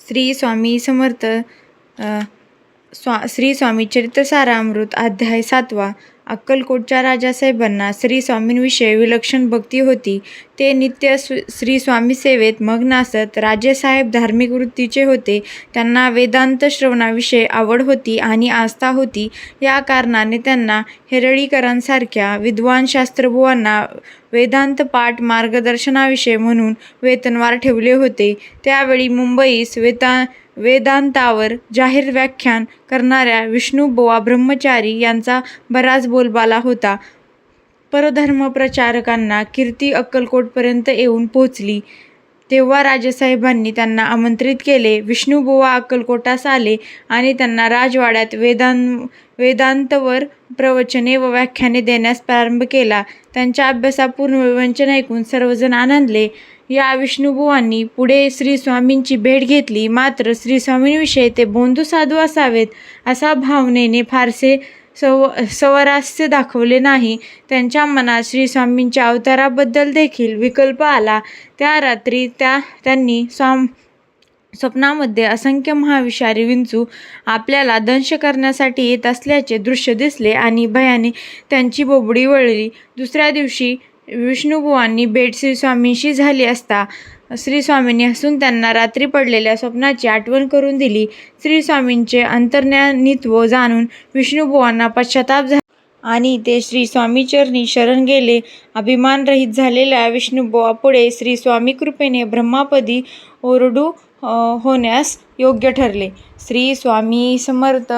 श्री स्वामी समर्थ श्री स्वामी चरित्रसारामृत अध्याय 7. अक्कलकोटच्या राजासाहेबांना श्री स्वामींविषयी विलक्षण भक्ती होती. ते नित्य श्री स्वामी सेवेत मग्न असत. राजेसाहेब धार्मिक वृत्तीचे होते. त्यांना वेदांत श्रवणाविषयी आवड होती आणि आस्था होती. या कारणाने त्यांना हेरळीकरांसारख्या विद्वान शास्त्रज्ञांना वेदांत पाठ मार्गदर्शनाविषयी म्हणून वेतनवार ठेवले होते. त्यावेळी मुंबईस वेदांतावर जाहीर व्याख्यान करणाऱ्या विष्णुबुवा ब्रह्मचारी यांचा बराच बोलबाला होता. परधर्मप्रचारकांना कीर्ती अक्कलकोटपर्यंत येऊन पोहोचली. तेव्हा राजेसाहेबांनी त्यांना आमंत्रित केले. विष्णुबुवा अक्कलकोटास आले आणि त्यांना राजवाड्यात वेदांतवर प्रवचने व व्याख्याने देण्यास प्रारंभ केला. त्यांच्या अभ्यासापूर्ण विवंचन ऐकून सर्वजण आनंदले. या विष्णुबुवांनी पुढे श्री स्वामींची भेट घेतली. मात्र श्री स्वामींविषयी ते बोंधू साधू असावेत असा भावनेने फारसे स्वारस्य दाखवले नाही. त्यांच्या मनात श्री स्वामींच्या अवताराबद्दल देखील विकल्प आला. त्या रात्री त्यांनी स्वप्नामध्ये असंख्य महाविषारी विंचू आपल्याला दंश करण्यासाठी येत असल्याचे दृश्य दिसले आणि भयाने त्यांची बोबडी वळली. दुसऱ्या दिवशी विष्णुबुवांनी भेट श्री स्वामींशी झाली असता श्री स्वामींनी हसून त्यांना रात्री पडलेल्या स्वप्नाची आठवण करून दिली. श्री स्वामींचे अंतर्ज्ञानित्व जाणून विष्णुबुवांना पश्चाताप झाला आणि ते श्री स्वामीचरणी शरण गेले. अभिमानरहित झालेल्या विष्णुबुवा पुढे श्री स्वामी कृपेने ब्रह्मापदी ओरडू होण्यास योग्य ठरले. श्री स्वामी समर्थ.